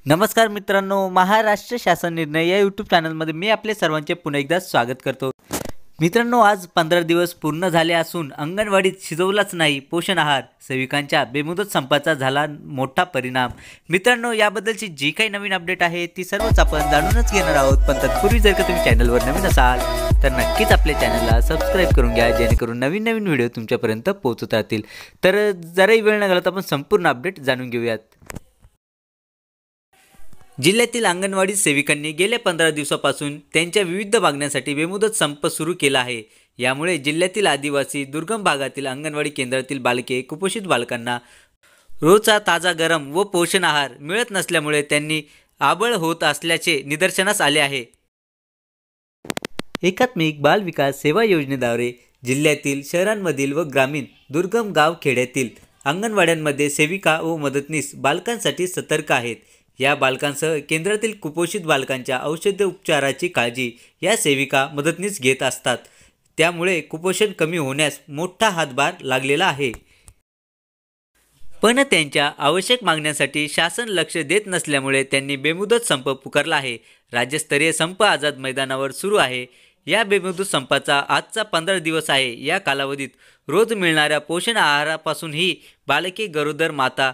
नमस्कार मित्रांनो, महाराष्ट्र शासन निर्णय या यूट्यूब चॅनलमध्ये मी आपले सर्वांचे पुन्हा एकदा स्वागत करतो। मित्रांनो, आज 15 दिवस पूर्ण झाले असून अंगणवाडीत शिजवलाच नाही पोषण आहार, सेविकांच्या बेमुदत संपाचा झाला मोठा परिणाम। मित्रांनो, याबद्दलची जी काही नवीन अपडेट आहे ती सर्वच आपण जाणूनच घेणार आहोत, पण तत्पूर्वी जर का तुम्ही चॅनलवर नवीन असाल तर नक्कीच आपल्या चॅनलला सबस्क्राइब करून घ्या, जेणेकरून नवीन व्हिडिओ तुमच्यापर्यंत पोहोचत राहतील। तर जराही वेळ न घालवता आपण संपूर्ण अपडेट जाणून घेऊयात। जिल्ह्यातील अंगणवाडी सेविकांनी गेल्या 15 दिवसापासून त्यांच्या विविध मागण्यांसाठी बेमुदत संप सुरू केला आहे। यामुळे जिल्ह्यातील आदिवासी दुर्गम भागातील अंगणवाडी केंद्रातील बालके कुपोषित बालकांना रोजचा ताजा गरम व पोषण आहार मिळत नसल्यामुळे त्यांनी आबळ होत असल्याचे निदर्शनास आले आहे। एकात्मिक बाल विकास सेवा योजनेद्वारे जिल्ह्यातील शहरांमधील व ग्रामीण दुर्गम गाव खेड्यातील अंगणवाड्यांमध्ये सेविका व मदतनीस बालकांसाठी सतर्क आहेत। या बालकांसह केंद्रातील कुपोषित बालकांच्या औषध उपचाराची काळजी या सेविका मदतनीस घेत असतात। त्यामुळे कुपोषण कमी होण्यास मोठा हातभार लागलेला आहे। पण त्यांच्या आवश्यक मागण्यांसाठी शासन लक्ष देत नसल्यामुळे त्यांनी बेमुदत संप पुकारला आहे। राज्यस्तरीय संप आझाद मैदानावर सुरू आहे। या बेमुदत संपाचा आजचा 15 दिवस आहे। या कालावधीत रोज मिळणाऱ्या पोषण आहारापासून ही बालके गरोदर माता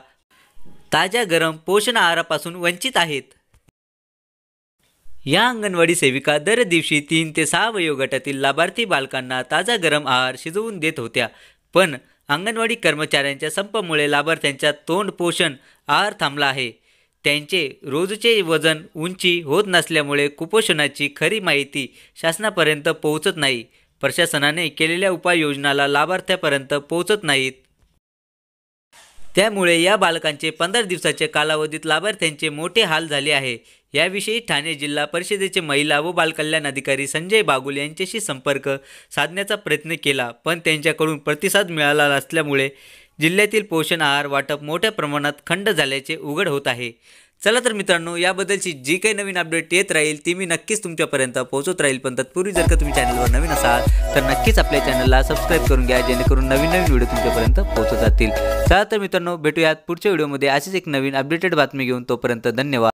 ताज्या गरम पोषण आहारापासून वंचित आहेत। या अंगणवाडी सेविका दर दिवशी 3 ते 6 वयोगटातील लाभार्थी बालकांना ताजा गरम आहार शिजवून देत होत्या, पण अंगणवाडी कर्मचाऱ्यांच्या संपामुळे लाभार्थ्यांच्या तोंड पोषण आहार थांबला आहे। त्यांचे रोजचे वजन उंची होत नसल्यामुळे कुपोषणाची खरी माहिती शासनापर्यंत पोहोचत नाही। प्रशासनाने केलेल्या उपाययोजनाला लाभार्थ्यापर्यंत पोहोचत नाहीत। त्यामुळे या बालकांचे 15 दिवसाच्या कालावधीत लाभार्थ्यांचे मोठे हाल झाले आहे। याविषयी ठाणे जिल्हा परिषदेचे महिला व बालकल्याण अधिकारी संजय बागुल यांच्याशी संपर्क साधण्याचा प्रयत्न केला, पण त्यांच्याकडून प्रतिसाद मिळाला नसल्यामुळे जिल्ह्यातील पोषण आहार वाटप मोठ्या प्रमाणात खंड झाल्याचे उघड होत आहे। चला तर मित्रांनो, याबद्दलची जी काही नवीन अपडेट येत राहील ती मी नक्कीच तुमच्यापर्यंत पोहोचत राहील, पण तत्पूर्वी जर का तुम्ही चॅनलवर नवीन असाल तर नक्कीच आपल्या चॅनलला सबस्क्राइब करून घ्या, जेणेकरून नवीन व्हिडिओ तुमच्यापर्यंत पोहोचत राहतील। चला तर मित्रांनो, भेटूयात पुढच्या व्हिडिओमध्ये अशीच एक नवीन अपडेटेड बातमी घेऊन। तोपर्यंत धन्यवाद।